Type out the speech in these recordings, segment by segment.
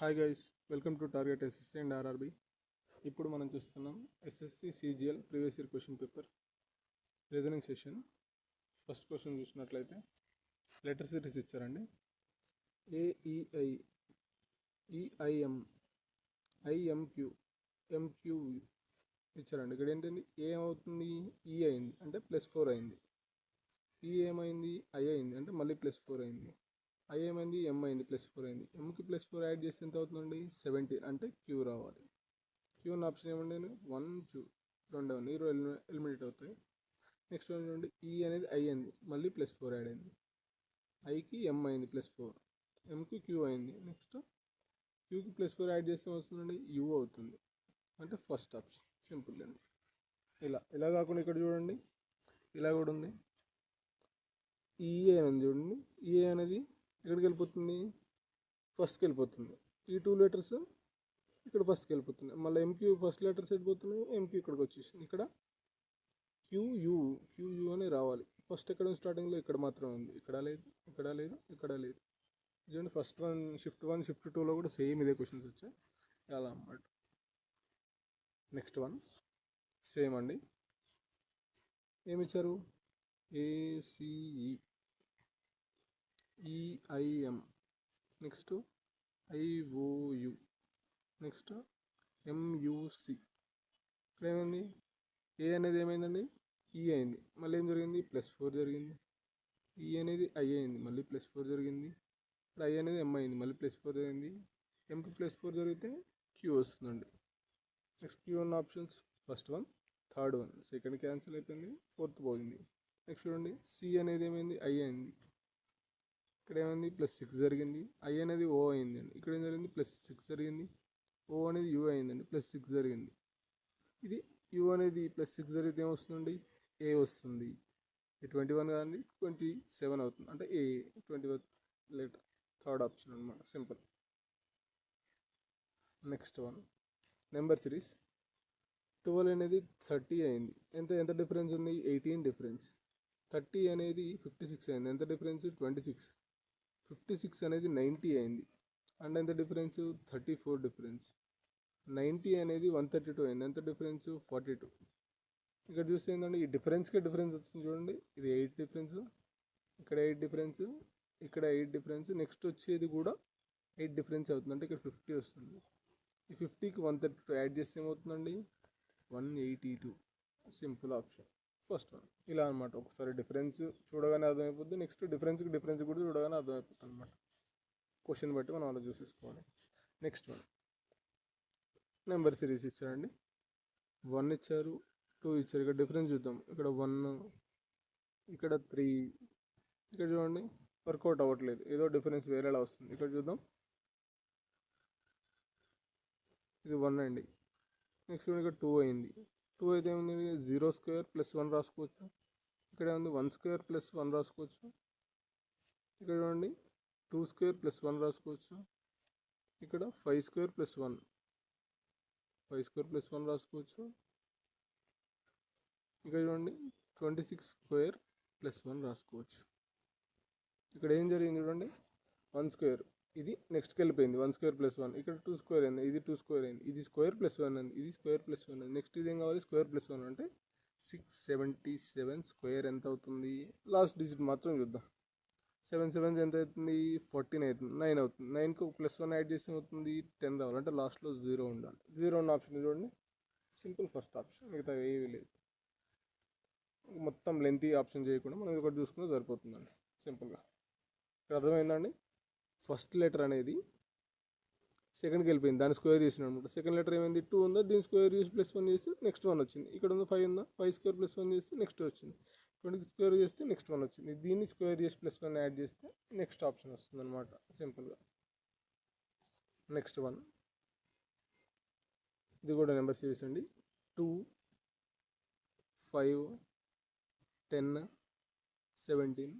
Hi guys, welcome to target SSC and RRB. ఇప్పుడు మనం చూస్తున్నాం SSC CGL previous year question paper reasoning session. First question చూసినట్లయితే letter series ఇచ్చారండి. AEI, ఈఐఎం, ఐఎంక్యూ, MQ ఇచ్చారండి. ఇక్కడ ఏంటండి, ఏ ఏమవుతుంది, ఈ అయింది అంటే +4 అయింది. ఈ ఏమైంది, ఐ అయింది అంటే మళ్ళీ +4 అయింది. ఐ ఏమైంది, ఎం అయింది, +4 అయింది. ఎంకి +4 యాడ్ చేస్తే ఎంత అవుతుందండి, 17 అంటే క్యూ రావాలి. క్యూ ఉన్న ఆప్షన్ ఏమండి, 1 2 రెండు ఎలిమినేట్ అవుతాయి. నెక్స్ట్ చూడండి, ఈ అనేది ఐ అయింది, మళ్ళీ +4 యాడ్ అయింది. ఐకి ఎం అయింది +4, ఎంకి క్యూ అయింది. నెక్స్ట్ క్యూకి +4 యాడ్ చేస్తే వస్తుందండి, యూ అవుతుంది అంటే ఫస్ట్ ఆప్షన్. సింపుల్ అండి. ఇలా కాకుండా ఇక్కడ చూడండి, ఇలా కూడా ఉంది. ఈఏ అనేది చూడండి, ఈఏ అనేది ఎక్కడికి వెళ్ళిపోతుంది, ఫస్ట్కి వెళ్ళిపోతుంది. ఈ 2 లెటర్స్ ఇక్కడ ఫస్ట్కి వెళ్ళిపోతుంది. మళ్ళీ ఎంక్యూ ఫస్ట్ లెటర్స్ వెళ్ళిపోతున్నాయి, ఎంక్యూ ఇక్కడికి వచ్చేసింది. ఇక్కడ క్యూయూ అని రావాలి. ఫస్ట్ ఎక్కడ ఉంది, స్టార్టింగ్లో ఇక్కడ మాత్రమే ఉంది, ఇక్కడ లేదు, ఇక్కడ లేదు, ఇక్కడ లేదు. చూడండి, ఫస్ట్ వన్ షిఫ్ట్ 1 షిఫ్ట్ 2లో కూడా సేమ్ ఇదే క్వశ్చన్స్ వచ్చాయి. అలా అన్నమాట. నెక్స్ట్ వన్ సేమ్ అండి. ఏమి ఇచ్చారు, ఏసిఈ, ఈఐఎం, నెక్స్ట్ ఐఓయు, నెక్స్ట్ ఎంయూసి. ఇక్కడ ఏమైంది, ఏ అనేది ఏమైందండి, ఈ అయింది, మళ్ళీ ఏం జరిగింది, +4 జరిగింది. ఈ అనేది ఐ అయింది, మళ్ళీ +4 జరిగింది. ఇప్పుడు ఐ అనేది ఎం అయింది, మళ్ళీ +4 జరిగింది. ఎంకి +4 జరిగితే క్యూ వస్తుందండి. నెక్స్ట్ క్యూ ఉన్న options, first one, third one, second cancel అయిపోయింది, ఫోర్త్ పోయింది. నెక్స్ట్ చూడండి, సి అనేది ఏమైంది, ఐ అయింది, ఇక్కడ ఏమైంది, +6 జరిగింది. ఐ అనేది ఓ అయిందండి, ఇక్కడ ఏం జరిగింది, +6 జరిగింది. ఓ అనేది యూ అయిందండి, +6 జరిగింది. ఇది యూ అనేది +6 జరిగితే ఏమొస్తుందండి, ఏ వస్తుంది. 21 కాదండి, 27 అవుతుంది అంటే ఏ 21 లెటర్, థర్డ్ ఆప్షన్ అనమాట. Simple. Next one number series. 12 అనేది 30 అయింది. ఎంత డిఫరెన్స్ ఉంది, 18 డిఫరెన్స్. 30 అనేది 56 అయింది, ఎంత డిఫరెన్స్, 26. 56 అనేది 90 అయింది అండ్ ఎంత డిఫరెన్స్, 34 డిఫరెన్స్. 90 అనేది 132 అయింది, ఎంత డిఫరెన్స్, 42. ఇక్కడ చూస్తే ఏంటంటే, ఈ డిఫరెన్స్కి డిఫరెన్స్ వస్తుంది చూడండి. ఇది 8 డిఫరెన్స్, ఇక్కడ 8 డిఫరెన్స్, ఇక్కడ 8 డిఫరెన్స్. నెక్స్ట్ వచ్చేది కూడా 8 డిఫరెన్స్ అవుతుంది అంటే ఇక్కడ 50 వస్తుంది. ఈ 50కి 132 యాడ్ చేస్తే ఏమవుతుందండి, 182. Simple option, first one. ఇలా అనమాట. ఒకసారి డిఫరెన్స్ చూడగానే అర్థమైపోద్ది, నెక్స్ట్ డిఫరెన్స్కి డిఫరెన్స్ కూడా చూడగానే అర్థమైపోతుంది అనమాట. క్వశ్చన్ బట్టి మనం అలా చూసేసుకోవాలి. నెక్స్ట్ వన్ నెంబర్ సిరీస్ ఇచ్చారండి. 1 ఇచ్చారు, 2 ఇచ్చారు. ఇక్కడ డిఫరెన్స్ చూద్దాం. ఇక్కడ 1, ఇక్కడ 3. ఇక్కడ చూడండి, వర్కౌట్ అవ్వట్లేదు, ఏదో డిఫరెన్స్ వేరేలా వస్తుంది. ఇక్కడ చూద్దాం, ఇది 1 అండి. నెక్స్ట్ చూడండి, ఇక్కడ 2 అయింది. 2 అయితే ఏముంది, 0² + 1 రాసుకోవచ్చు. ఇక్కడ ఉంది 1² + 1 రాసుకోవచ్చు. ఇక్కడ చూడండి, 2² + 1 రాసుకోవచ్చు. ఇక్కడ 5² + 1, 5² + 1 రాసుకోవచ్చు. ఇక్కడ చూడండి, 26² + 1 రాసుకోవచ్చు. ఇక్కడ ఏం జరిగింది చూడండి, 1², ఇది నెక్స్ట్కి వెళ్ళిపోయింది. 1² + 1, ఇక్కడ 2² అయింది, ఇది 2² అయింది, ఇది స్క్వేర్ +1 అయింది, ఇది స్క్వేర్ +1 అయింది. నెక్స్ట్ ఇది ఏం కావాలి, స్క్వేర్ +1 అంటే 677 స్క్వేర్ ఎంత అవుతుంది. లాస్ట్ డిజిట్ మాత్రం చూద్దాం. 7 7 ఎంత అవుతుంది, 14 అవుతుంది, 9 అవుతుంది. 9కి +1 యాడ్ చేస్తే అవుతుంది 10 రావాలి అంటే లాస్ట్లో 0 ఉండాలి. 0 ఉన్న ఆప్షన్ చూడండి, సింపుల్ ఫస్ట్ ఆప్షన్, మిగతా ఏమీ లేదు. మొత్తం లెంతీ ఆప్షన్ చేయకుండా మనం ఒకటి చూసుకుంటే సరిపోతుందండి సింపుల్గా. ఇక్కడ అర్థమైందండి. ఫస్ట్ లెటర్ అనేది సెకండ్కి వెళ్ళిపోయింది, దాన్ని స్క్వేర్ చేసిన అనమాట. సెకండ్ లెటర్ ఏమైంది, 2 ఉందా, దీన్ని స్క్వేర్ చేసి +1 చేస్తే నెక్స్ట్ 1 వచ్చింది. ఇక్కడ ఉంది 5 ఉందా, 5² + 1 చేస్తే నెక్స్ట్ వచ్చింది. 20 స్క్వేర్ చేస్తే నెక్స్ట్ 1 వచ్చింది. దీన్ని స్క్వేర్ చేసి +1 యాడ్ చేస్తే నెక్స్ట్ ఆప్షన్ వస్తుంది అనమాట సింపుల్గా. నెక్స్ట్ వన్, ఇది కూడా నెంబర్ సిరీస్ అండి. 2, 5, 10, 17.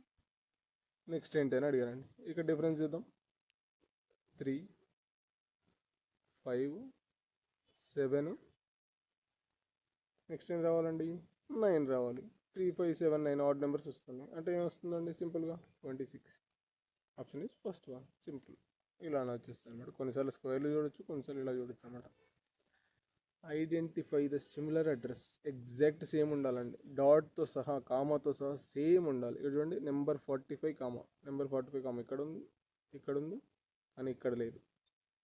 నెక్స్ట్ ఏంటని అడిగారండి. ఇక్కడ డిఫరెన్స్ చూద్దాం. 3, 5, 7. నెక్స్ట్ ఏం రావాలండి, 9 రావాలి. 3, 5, 7, 9 ఆడ్ నెంబర్స్ వస్తుంది అంటే ఏమొస్తుందండి, సింపుల్గా 26. Option is first one. Simple. ఇలానే వచ్చేస్తుంది అనమాట. కొన్నిసార్లు స్క్వేర్లు చూడొచ్చు, కొన్నిసార్లు ఇలా చూడొచ్చు అనమాట. Identify the similar address, exact same ఉండాలండి, డాట్తో సహా కామాతో సహా సేమ్ ఉండాలి. ఇక్కడ చూడండి నెంబర్ 45 కామా, నెంబర్ 45 కామా ఇక్కడ ఉంది, ఇక్కడ ఉంది కానీ ఇక్కడ లేదు.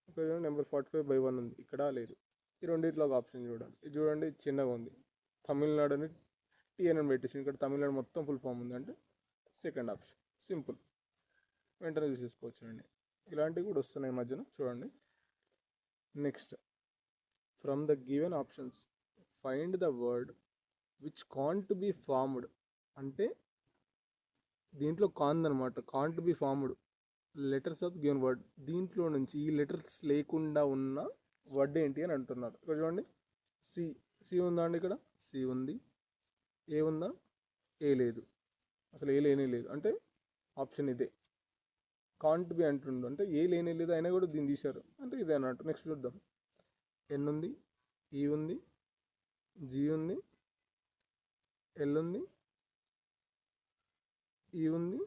ఇక్కడ చూడండి నెంబర్ 45/1 ఉంది, ఇక్కడ లేదు. ఈ రెండిట్లో ఒక ఆప్షన్ చూడాలి. ఇది చూడండి చిన్నగా ఉంది, తమిళనాడు అని టీఎన్ఎన్ పెట్టేసి ఇక్కడ తమిళనాడు మొత్తం ఫుల్ ఫామ్ ఉంది అంటే సెకండ్ ఆప్షన్. సింపుల్, వెంటనే చూసేసుకోవచ్చు అండి. ఇలాంటివి కూడా వస్తున్నాయి మధ్యన చూడండి. Next, from the given options find the word which can't be formed. అంటే దీంట్లో కాందనమాట, can't be formed letters of given word. దీంట్లో నుంచి ఈ లెటర్స్ లేకుండా ఉన్న వర్డ్ ఏంటి అని అంటున్నారు. ఇక్కడ చూడండి సి, సి ఉందా అండి, ఇక్కడ సి ఉంది. ఏ ఉందా, ఏ లేదు, అసలు ఏ లేనే లేదు అంటే ఆప్షన్ ఇదే. కాంట్ బి అంటుండు అంటే ఏ లేనే లేదు, అయినా కూడా దీన్ని తీశారు అంటే ఇదే అన్నట్టు. నెక్స్ట్ చూద్దాం. ఎన్ ఉంది, ఈ ఉంది, జీ ఉంది, ఎల్ ఉంది, ఈ ఉంది,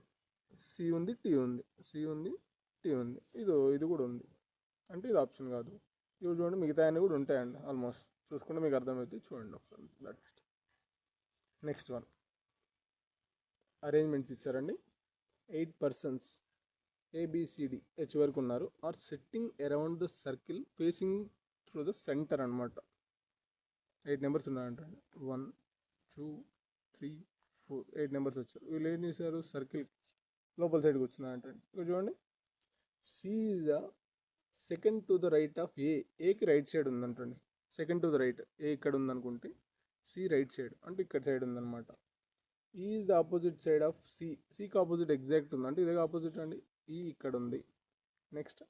సి ఉంది, టీ ఉంది, సి ఉంది, టీ ఉంది, ఇది కూడా ఉంది అంటే ఇది ఆప్షన్ కాదు. ఇవి చూడండి మిగతా అన్నీ కూడా ఉంటాయండి ఆల్మోస్ట్. చూసుకుంటే మీకు అర్థమవుతుంది, చూడండి ఒకసారి. That's it. Next one, arrangements ఇచ్చారండి. 8 persons ABCD H వరకు ఉన్నారు, are sitting around the circle facing through the centre అనమాట. 8 నెంబర్స్ ఉన్నాయంటండి. 1 2 3 4 8 నెంబర్స్ వచ్చారు. వీళ్ళు ఏం చేశారు, సర్కిల్ లోపల సైడ్కి వచ్చినాయంటండి. ఇక్కడ చూడండి C is the second to the right of A. ఏకి రైట్ సైడ్ ఉందంటండి, second to the right. A ఇక్కడ ఉందనుకుంటే సి రైట్ సైడ్ అంటే ఇక్కడ సైడ్ ఉందన్నమాట. Is the opposite side of C, సికి ఆపోజిట్ ఎగ్జాక్ట్ ఉంది అంటే ఇదే ఆపోజిట్ అండి. ఈ ఇక్కడ ఉంది. Next,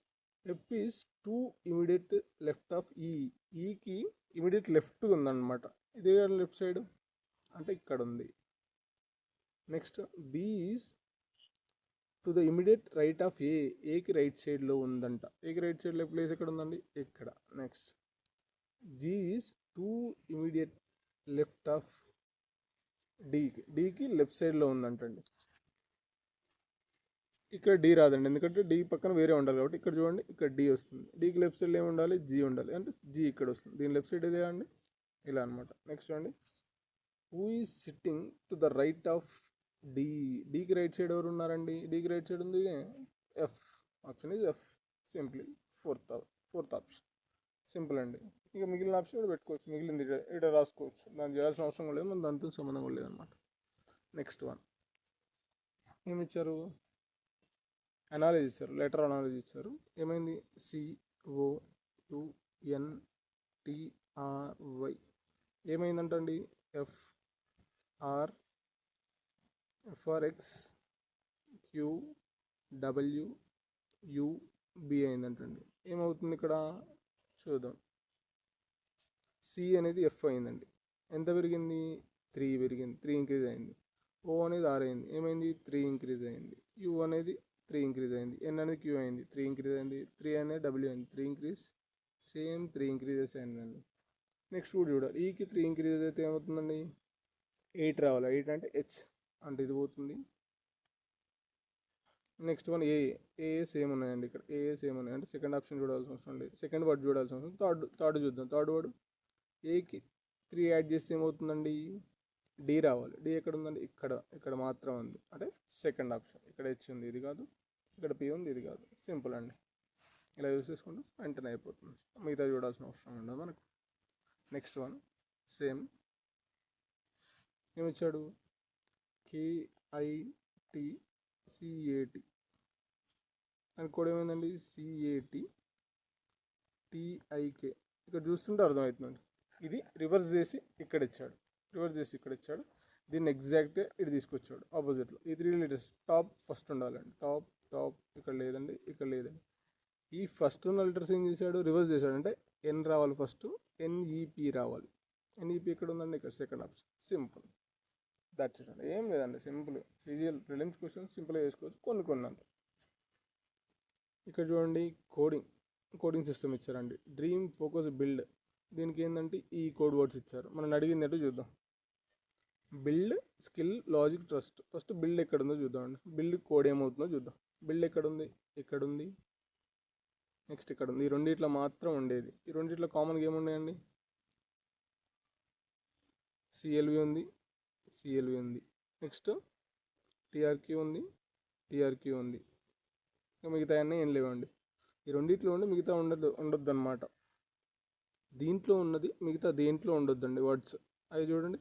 F is 2 immediate left of E, ఈకి ఇమీడియట్ లెఫ్ట్ ఉందన్నమాట, ఇదే లెఫ్ట్ సైడ్ అంటే ఇక్కడ ఉంది. Next, B is to the immediate right of A, ఏకి రైట్ సైడ్లో ఉందంట. ఏకి రైట్ సైడ్లో ప్లేస్ ఎక్కడ ఉందండి, ఇక్కడ. Next, G is 2 immediate left of డీకి, డీకి లెఫ్ట్ సైడ్లో ఉందంటండి. ఇక్కడ డి రాదండి, ఎందుకంటే డి పక్కన వేరే ఉండాలి కాబట్టి. ఇక్కడ చూడండి ఇక్కడ డి వస్తుంది, డీకి లెఫ్ట్ సైడ్లో ఏమి ఉండాలి, జీ ఉండాలి అంటే జీ ఇక్కడ వస్తుంది. దీని లెఫ్ట్ సైడ్ ఇదే అండి, ఇలా అనమాట. నెక్స్ట్ చూడండి, who is sitting to the right of D, డీకి రైట్ సైడ్ ఎవరు ఉన్నారండి, డీకి రైట్ సైడ్ ఉంది F. Option is F. Simply fourth option. Simple అండి. ఇక మిగిలిన ఆప్షన్ కూడా పెట్టుకోవచ్చు, మిగిలింది ఇక్కడ రాసుకోవచ్చు, దాన్ని చేయాల్సిన అవసరం కూడా లేదు, మన దాంతో సంబంధం కూడా లేదనమాట. నెక్స్ట్ వన్ ఏమి ఇచ్చారు, అనాలజీ ఇచ్చారు, లెటర్ అనాలజీ ఇచ్చారు. ఏమైంది, COUNTRY ఏమైందంటండి, FRX QWUB అయిందంటండి. ఏమవుతుంది ఇక్కడ చూద్దాం. సి అనేది ఎఫ్ అయిందండి, ఎంత పెరిగింది, 3 పెరిగింది, 3 ఇంక్రీజ్ అయింది. ఓ అనేది ఆర్ అయింది, ఏమైంది, 3 ఇంక్రీజ్ అయింది. యూ అనేది 3 ఇంక్రీజ్ అయింది. ఎన్ అనేది క్యూ అయింది, 3 ఇంక్రీజ్ అయింది. 3 అనేది డబ్ల్యూ అయింది, 3 ఇంక్రీజ్, సేమ్ 3 ఇంక్రీజెస్ అయిందండి. నెక్స్ట్ కూడా చూడాలి, ఈకి 3 ఇంక్రీజెస్ అయితే ఏమవుతుందండి, 8 రావాలి. 8 అంటే హెచ్ అంటే ఇది పోతుంది. నెక్స్ట్ వన్ ఏ సేమ్ ఉన్నాయండి, ఇక్కడ ఏ సేమ్ ఉన్నాయి అంటే సెకండ్ ఆప్షన్ చూడాల్సిన అవసరం లేదు, సెకండ్ వర్డ్ చూడాల్సిన అవసరం. థర్డ్ చూద్దాం. థర్డ్ వర్డ్ ఏకి 3 యాడ్ చేస్తే ఏమవుతుందండి, డి రావాలి. డి ఎక్కడ ఉందండి, ఇక్కడ మాత్రం ఉంది అంటే సెకండ్ ఆప్షన్. ఇక్కడ హెచ్ ఉంది, ఇది కాదు. ఇక్కడ పి ఉంది, ఇది కాదు. సింపుల్ అండి. ఇలా యూస్ చేసుకుంటే వెంటనే అయిపోతుంది, మిగతా చూడాల్సిన అవసరం ఉండదు మనకు. నెక్స్ట్ వన్ సేమ్ ఏమిచ్చాడు, KITCAT అని కూడా ఏమైందండి, CATTIK. ఇక్కడ చూస్తుంటే అర్థమవుతుందండి. ఇది రివర్స్ చేసి ఇక్కడ ఇచ్చాడు, దీన్ని ఎగ్జాక్ట్గా ఇటు తీసుకొచ్చాడు ఆపోజిట్లో. ఈ 3 లీటర్స్ టాప్ ఫస్ట్ ఉండాలండి, టాప్ ఇక్కడ లేదండి, ఇక్కడ లేదండి. ఈ ఫస్ట్ ఉన్న లీటర్స్ ఏం చేశాడు, రివర్స్ చేశాడు అంటే ఎన్ రావాలి ఫస్ట్, NEP రావాలి. NEP ఎక్కడ ఉందండి, ఇక్కడ second option. Simple, that's it అండి. ఏం లేదండి, సింపుల్. సీరియల్ ప్రిలిమ్స్ క్వశ్చన్స్ సింపుల్గా చేసుకోవచ్చు, కొన్ని అంత. ఇక్కడ చూడండి కోడింగ్ సిస్టమ్ ఇచ్చారండి. డ్రీమ్ ఫోకస్ బిల్డ్, దీనికి ఏంటంటే ఈ కోడ్ వర్డ్స్ ఇచ్చారు. మనం అడిగింది ఏంటో చూద్దాం. Build, skill, logic, trust. First build ఎక్కడ ఉందో చూద్దామండి, బిల్డ్ కోడ్ ఏమవుతుందో చూద్దాం. బిల్డ్ ఎక్కడ ఉంది, ఇక్కడ ఉంది, నెక్స్ట్ ఇక్కడ ఉంది. ఈ రెండిట్లో మాత్రం ఉండేది. ఈ రెండిట్లో కామన్గా ఏమున్నాయండి? సిఎల్వి ఉంది, సిఎల్వి ఉంది. నెక్స్ట్ టీఆర్క్యూ ఉంది, టీఆర్క్యూ ఉంది. మిగతా అన్నీ ఏం లేవండి. ఈ రెండిట్లో ఉండి మిగతా ఉండొద్దు అనమాట. దీంట్లో ఉన్నది మిగతా దేంట్లో ఉండొద్దండి వర్డ్స్. అవి చూడండి,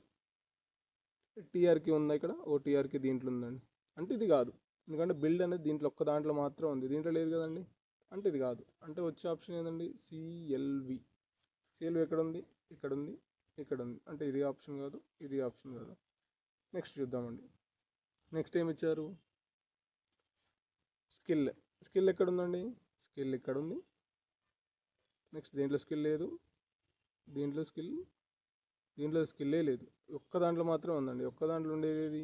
టీఆర్క్యూ ఉందా ఇక్కడ? ఓ టీఆర్క్యూ దీంట్లో ఉందండి, అంటే ఇది కాదు. ఎందుకంటే బిల్డ్ అనేది దీంట్లో ఒక్క దాంట్లో మాత్రం ఉంది, దీంట్లో లేదు కదండి, అంటే ఇది కాదు. అంటే వచ్చే ఆప్షన్ ఏంటండి? సిఎల్వి. సిఎల్వి ఎక్కడ ఉంది? ఇక్కడ ఉంది, ఇక్కడ ఉంది. అంటే ఇది ఆప్షన్ కాదు, ఇది ఆప్షన్ కాదు. నెక్స్ట్ చూద్దామండి. నెక్స్ట్ ఏమి ఇచ్చారు? స్కిల్. స్కిల్ ఎక్కడ ఉందండి? స్కిల్ ఇక్కడ ఉంది. నెక్స్ట్ దీంట్లో స్కిల్ లేదు, దీంట్లో స్కిల్లే లేదు. ఒక్క దాంట్లో మాత్రం ఉందండి. ఒక్క దాంట్లో ఉండేది ఏది?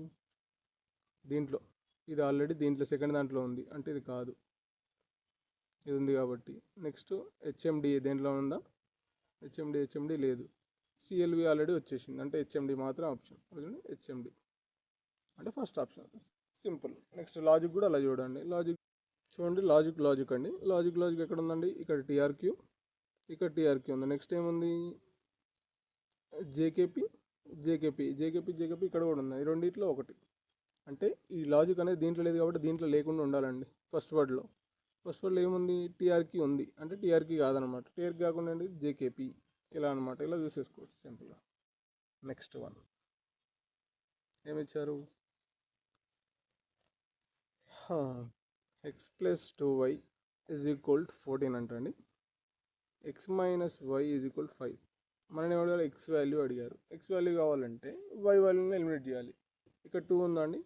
దీంట్లో. ఇది ఆల్రెడీ దీంట్లో సెకండ్ దాంట్లో ఉంది, అంటే ఇది కాదు, ఇది ఉంది కాబట్టి. నెక్స్ట్ హెచ్ఎండి దేంట్లో ఉందా? హెచ్ఎండి లేదు. సిఎల్వి ఆల్రెడీ వచ్చేసింది, అంటే హెచ్ఎండి మాత్రం ఆప్షన్. హెచ్ఎండి అంటే first option, simple. Next logic కూడా అలా చూడండి. లాజిక్ చూడండి, లాజిక్ అండి. లాజిక్ ఎక్కడ ఉందండి? ఇక్కడ టీఆర్క్యూ, ఇక్కడ టీఆర్క్యూ ఉంది. నెక్స్ట్ ఏముంది? జేకేపీ ఇక్కడ కూడా ఉంది. ఈ రెండిట్లో ఒకటి. అంటే ఈ లాజిక్ అనేది దీంట్లో లేదు కాబట్టి దీంట్లో లేకుండా ఉండాలండి. ఫస్ట్ వర్డ్లో ఏముంది? టీఆర్క్యూ ఉంది, అంటే టీఆర్క్యూ కాదనమాట. టీఆర్క్యూ కాకుండా అండి జేకేపీ, ఇలా అనమాట. ఇలా చూసేసుకోవచ్చు సింపుల్గా. నెక్స్ట్ వన్ ఏమిచ్చారు? X plus 2y is equal to 14 అంటండి. X minus Y is equal 5. మనం ఏమడిగారు? ఎక్స్ వాల్యూ అడిగారు. ఎక్స్ వాల్యూ కావాలంటే వై వాల్యూని ఎలిమినేట్ చేయాలి. ఇక్కడ 2 ఉందండి,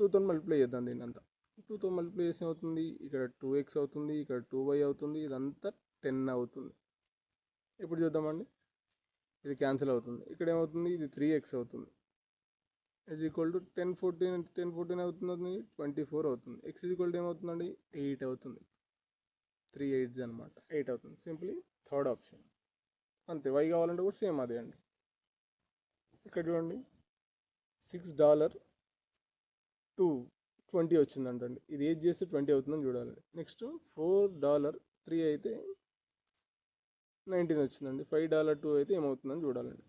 2తో మల్టిప్లై చేద్దాం దీన్ని అంతా. 2తో మల్టిప్లై చేసి అవుతుంది, ఇక్కడ 2x అవుతుంది, ఇక్కడ 2y అవుతుంది, ఇదంతా 10 అవుతుంది. ఇప్పుడు చూద్దామండి, ఇది క్యాన్సిల్ అవుతుంది. ఇక్కడ ఏమవుతుంది? ఇది 3x అవుతుంది. ఈజ్ ఈక్వల్ టు 10 14 అవుతుంది, 24 అవుతుంది. ఎక్స్ ఈజ్ ఈక్వల్ టు ఏమవుతుందండి? 8 అవుతుంది. 3 8s అనమాట, 8 అవుతుంది. Simply third option. అంతే. వై కావాలంటే కూడా సేమ్ అదే అండి. ఇక్కడ చూడండి, $6 to 20 వచ్చిందంటండి. ఇది ఏది చేస్తే 20 అవుతుందని చూడాలి. నెక్స్ట్ $4 3 అయితే 19 వచ్చిందండి. $5 2 అయితే ఏమవుతుందని చూడాలండి.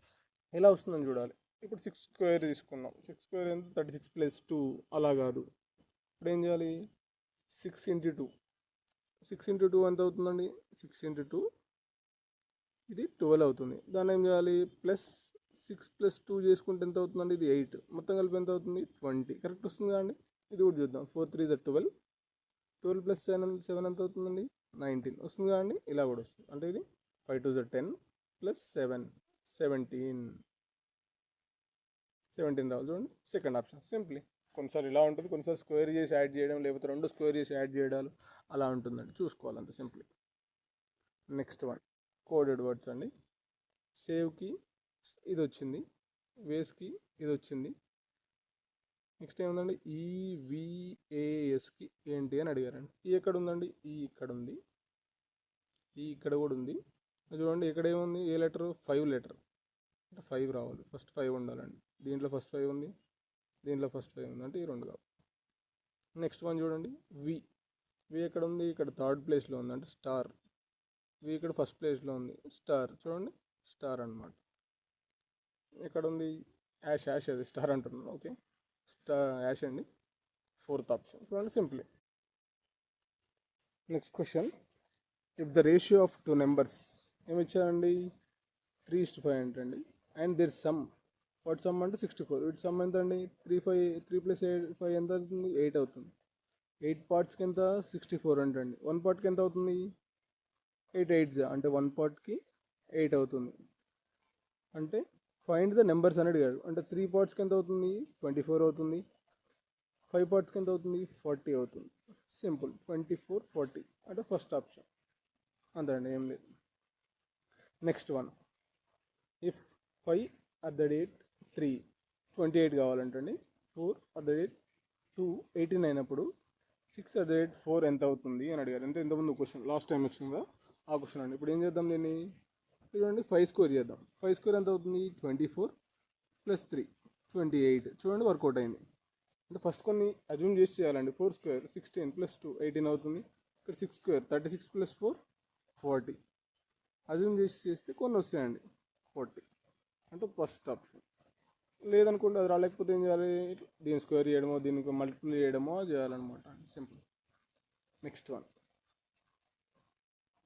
ఎలా వస్తుందని చూడాలి. ఇప్పుడు 6 స్క్వేర్ తీసుకున్నాం. 6 స్క్వేర్ ఎంత? 36 + 2. అలా కాదు, ఇప్పుడు ఏం చేయాలి? 6 × 2. 6 × 2 ఎంత అవుతుందండి? 6 × 2 ఇది 12 అవుతుంది. దాన్ని ఏం చేయాలి? +6 + 2 చేసుకుంటే ఎంత అవుతుందండి? ఇది 8. మొత్తం కలిపి ఎంత అవుతుంది? 20. కరెక్ట్ వస్తుంది కదండి. ఇది కూడా చూద్దాం. 4 3 12. 12 + 7 ఎంత అవుతుందండి? 19 వస్తుంది కదండి. ఇలా కూడా వస్తుంది. అంటే ఇది 5 2 10 + 7 17 రావాలి. చూడండి, సెకండ్ ఆప్షన్. సింప్లీ కొన్నిసార్లు ఇలా ఉంటుంది, కొన్నిసార్లు స్క్వేర్ చేసి యాడ్ చేయడం, లేకపోతే 2 స్క్వేర్ చేసి యాడ్ చేయడాలు అలా ఉంటుందండి. చూసుకోవాలంటే simply. Next one coded words అండి. సేవ్కి ఇది వచ్చింది, వేస్కి ఇది వచ్చింది. నెక్స్ట్ ఏముందండి? ఈవిఏఎస్కి ఏంటి అని అడిగారండి. ఈ ఎక్కడ ఉందండి? ఈ ఇక్కడ ఉంది, ఈ ఇక్కడ కూడా ఉంది. చూడండి, ఇక్కడ ఏముంది? ఏ లెటర్? 5 లెటర్, అంటే 5 రావాలి. ఫస్ట్ 5 ఉండాలండి. దీంట్లో ఫస్ట్ 5 ఉంది, దీంట్లో ఫస్ట్ 5 ఉంది, అంటే ఈ రెండు కావు. నెక్స్ట్ వన్ చూడండి, వి ఎక్కడ ఉంది? ఇక్కడ థర్డ్ ప్లేస్లో ఉంది, అంటే స్టార్. వి ఇక్కడ ఫస్ట్ ప్లేస్లో ఉంది, స్టార్. చూడండి, స్టార్ అనమాట. ఎక్కడ ఉంది? యాష్ అది స్టార్ అంటున్నాను. ఓకే, యాష్ అండి, ఫోర్త్ ఆప్షన్. చూడండి, simply. Next question, if the ratio of 2 numbers ఏమి ఇచ్చారండి? 3:5 అంటండి. And their sum, what sum అంటే 64. ఇటు సమ్ ఎంత అండి? 3 + 5 ఎంత అవుతుంది? 8 అవుతుంది. 8 పార్ట్స్కి ఎంత? 64 అంటండి. 1 పార్ట్కి ఎంత అవుతుంది? 8 8s, అంటే 1 పార్ట్కి 8 అవుతుంది. అంటే ఫైండ్ ద నెంబర్స్ అని అడిగారు. అంటే 3 పార్ట్స్కి ఎంత అవుతుంది? 24 అవుతుంది. 5 పార్ట్స్కి ఎంత అవుతుంది? 40 అవుతుంది. సింపుల్, 24 40, అంటే ఫస్ట్ ఆప్షన్. అంతే అండి, ఏం లేదు. Next one, if 5 28 కావాలంటండి. 4 18 అయినప్పుడు 6 4 ఎంత అవుతుంది అని అడిగారు. అంటే ఇంతకుముందు క్వశ్చన్ లాస్ట్ టైం వచ్చింది కదా, ఆ క్వశ్చన్ అండి. ఇప్పుడు ఏం చేద్దాం దీన్ని? చూడండి, 5 స్క్వేర్ చేద్దాం. 5 స్క్వేర్ ఎంత అవుతుంది? 24 + 3 28. చూడండి, వర్కౌట్ అయింది. అంటే ఫస్ట్ కొన్ని అజ్యూమ్ చేసి చేయాలండి. 4 స్క్వేర్ 16 + 2 18 అవుతుంది. ఇక్కడ 6 స్క్వేర్ 36 + 4 40. అజ్యూమ్ చేస్తే కొన్ని వస్తాయండి 40 అంటే ఫస్ట్ ఆప్షన్. లేదనుకుంటే అది రాలేకపోతే ఏం చేయాలి, దీన్ని స్క్వేర్ చేయడమో దీనికి మల్టిపుల్ చేయడమో చేయాలన్నమాట. Simple. Next one,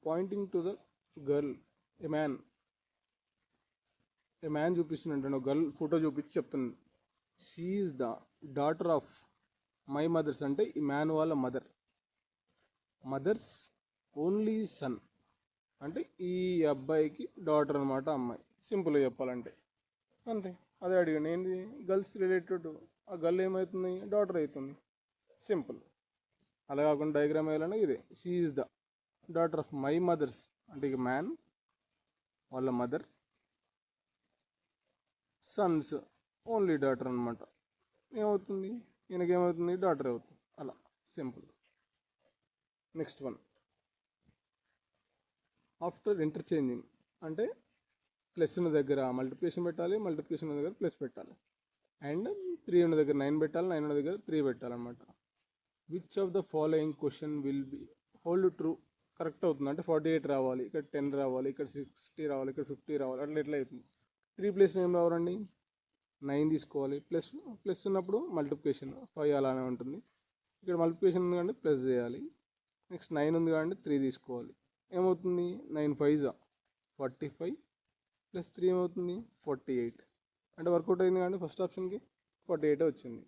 pointing to the girl a man. A man చూపిస్తుందంటే ఒక గర్ల్ ఫోటో చూపించి చెప్తుంది, she is the daughter of my mother's, అంటే ఈ మ్యాన్ వాళ్ళ మదర్స్ ఓన్లీ సన్, అంటే ఈ అబ్బాయికి డాటర్ అనమాట అమ్మాయి. సింపుల్గా చెప్పాలంటే అంతే. అదే అడిగాను ఏంటి, గర్ల్స్ రిలేటెడ్, ఆ గర్ల్ ఏమవుతుంది, డాటర్ అవుతుంది. సింపుల్. అలా కాకుండా డయాగ్రామ్ వేయాలన్నా ఇదే, she is the daughter of my mother's, అంటే ఇక మ్యాన్ వాళ్ళ మదర్, సన్స్ ఓన్లీ డాటర్ అనమాట. ఏమవుతుంది, ఈయనకేమవుతుంది, డాటర్ అవుతుంది. అలా simple. Next one, after interchanging, అంటే ప్లస్ ఉన్న దగ్గర మల్టిప్లికేషన్ పెట్టాలి, మల్టిప్లికేషన్ ఉన్న దగ్గర ప్లస్ పెట్టాలి, అండ్ 3 ఉన్న దగ్గర 9 పెట్టాలి, 9 ఉన్న దగ్గర 3 పెట్టాలన్నమాట. Which of the following question will be hold true, correct అవుతుంది. అంటే 48 రావాలి, ఇక్కడ 10 రావాలి, ఇక్కడ 60 రావాలి, ఇక్కడ 50 రావాలి, అట్లా ఎట్లా అవుతుంది. 3 ప్లేస్ ఏం రావాలండి, 9 తీసుకోవాలి. ప్లస్ ఉన్నప్పుడు మల్టిప్లికేషన్ 5 అలానే ఉంటుంది. ఇక్కడ మల్టిప్లికేషన్ ఉంది కాబట్టి ప్లస్ చేయాలి. నెక్స్ట్ 9 ఉంది కాబట్టి 3 తీసుకోవాలి. ఏమవుతుంది, 9 5 45 ప్లస్ 3 ఏమవుతుంది, 48. అంటే వర్కౌట్ అయింది కానీ ఫస్ట్ ఆప్షన్కి 48 వచ్చింది.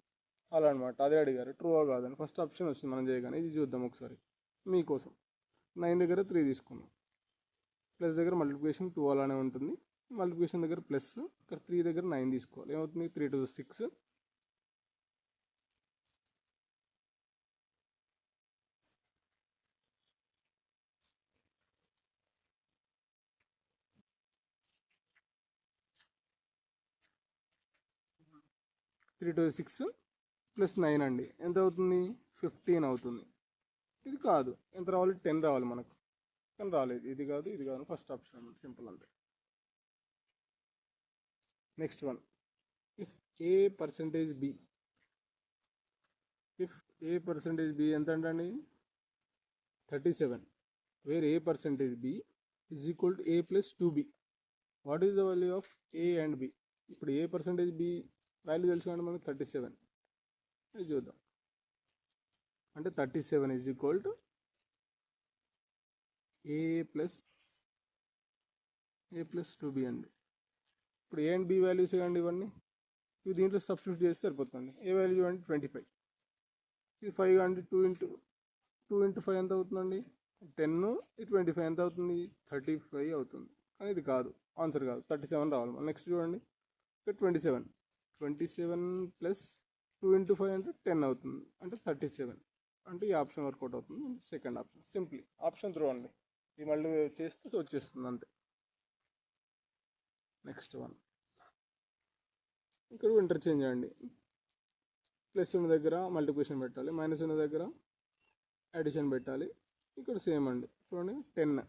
అలా అనమాట. అదే అడిగారు, ట్రూ కాదని. ఫస్ట్ ఆప్షన్ వచ్చింది మనం చేయగానే. ఇది చూద్దాం ఒకసారి మీకోసం. 9 దగ్గర 3 తీసుకున్నాం, ప్లస్ దగ్గర మల్టిప్లికేషన్ 2 అలానే ఉంటుంది, మల్టిప్లికేషన్ దగ్గర ప్లస్, ఇక్కడ 3 దగ్గర 9 తీసుకోవాలి. ఏమవుతుంది, 3 2 6, 3 2 6 ప్లస్ 9 అండి, ఎంత అవుతుంది, 15 అవుతుంది. ఇది కాదు, ఎంత రావాలి, 10 రావాలి మనకు, కానీ రాలేదు. ఇది కాదు, ఇది కాదు, ఫస్ట్ ఆప్షన్ అన్నమాట. సింపుల్ అంతే. Next one, if A percentage B, if A percentage B ఎంత అండి, 37, where A percentage B is equal to A plus 2b, what is the value of A and B. ఇప్పుడు A percentage B value తెలుసు కానీ మనకు 37, ఇది చూద్దాం. అంటే 37 is equal to A plus 2b అండి. ఇప్పుడు ఏ అండ్ బి వాల్యూస్ అండి ఇవన్నీ, ఇవి దీంట్లో సబ్స్టిట్యూట్ చేస్తే సరిపోతుంది. ఏ వాల్యూ అంటే 25, ఇది 5 అంటే 2 ఇంటూ 5 ఎంత అవుతుందండి, 10, ఇది 25 ఎంత అవుతుంది, 35 అవుతుంది. కానీ ఇది కాదు, ఆన్సర్ కాదు, 37 రావాలి. నెక్స్ట్ చూడండి, ఇక్కడ 27 ప్లస్ 2 ఇంటూ 5 అంటే 10 అవుతుంది, అంటే 37. అంటే ఈ ఆప్షన్ వర్కౌట్ అవుతుంది. Second option simply option through అండి. ఇది మళ్ళీ చేస్తే వచ్చేస్తుంది అంతే. నెక్స్ట్ వన్, ఇక్కడ ఇంటర్చేంజ్ అండి. ప్లస్ ఉన్న దగ్గర మల్టిప్లికేషన్ పెట్టాలి, మైనస్ ఉన్న దగ్గర అడిషన్ పెట్టాలి. ఇక్కడ సేమ్ అండి, చూడండి 10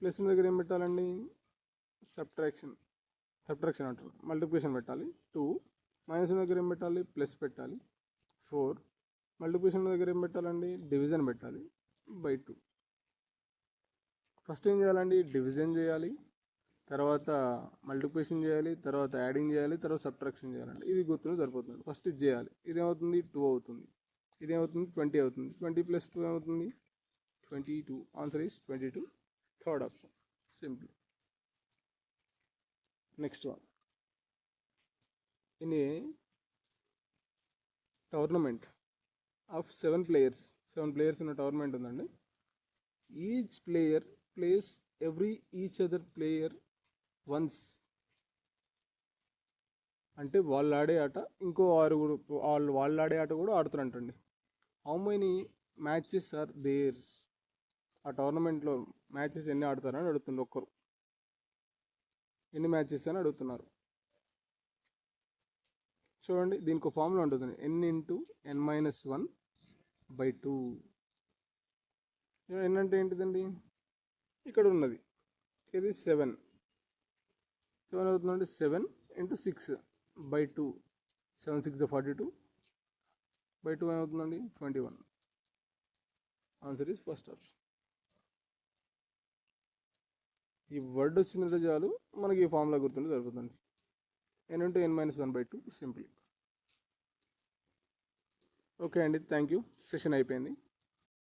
ప్లస్ ఉన్న దగ్గర ఏం పెట్టాలండి, సబ్ట్రాక్షన్ అంటారు, మల్టిప్లికేషన్ పెట్టాలి 2. మైనస్ ఉన్న దగ్గర ఏం పెట్టాలి, ప్లస్ పెట్టాలి 4. మల్టిప్లికేషన్ దగ్గర ఏం పెట్టాలండి, డివిజన్ పెట్టాలి బై 2. ఫస్ట్ ఏం చేయాలండి, డివిజన్ చేయాలి, తర్వాత మల్టిప్లికేషన్ చేయాలి, తర్వాత యాడింగ్ చేయాలి, తర్వాత సబ్ట్రాక్షన్ చేయాలండి. ఇది గుర్తులు సరిపోతుంది. ఫస్ట్ ఇది చేయాలి. ఇదేమవుతుంది, 2 అవుతుంది. ఇదేమవుతుంది, 20 అవుతుంది. 20 ప్లస్ 2 ఏమవుతుంది, 22. Answer is 22, third option. Simple. Next one, in a tournament of 7 players ఉన్న టోర్నమెంట్ ఉందండి. Each player place each other player once, అంటే వాళ్ళు ఆడే ఆట ఇంకో 6 వాళ్ళు ఆడే ఆట కూడా ఆడుతున్నట్టండి. How many matches are there, ఆ టోర్నమెంట్లో మ్యాచెస్ ఎన్ని ఆడతారని అడుగుతుంది. ఒక్కరు ఎన్ని మ్యాచెస్ అని అడుగుతున్నారు. చూడండి, దీనికి ఒక ఫార్ములా ఉంటుంది, n ఇంటూ n-1/2. n అంటే ఏంటిదండి, ఇక్కడ ఉన్నది, ఇది 7 అవుతుందండి. 7 ఇంటూ 6/2, 7 6 42/2 ఏమవుతుందండి, 21. Answer is first option. ఈ వర్డ్ వచ్చిందంటే చాలు మనకి ఈ ఫార్ములా గుర్తుంటే సరిపోతుంది. n × n - 1/2 simple. ఓకే అండి, థ్యాంక్ యూ. సెషన్ అయిపోయింది.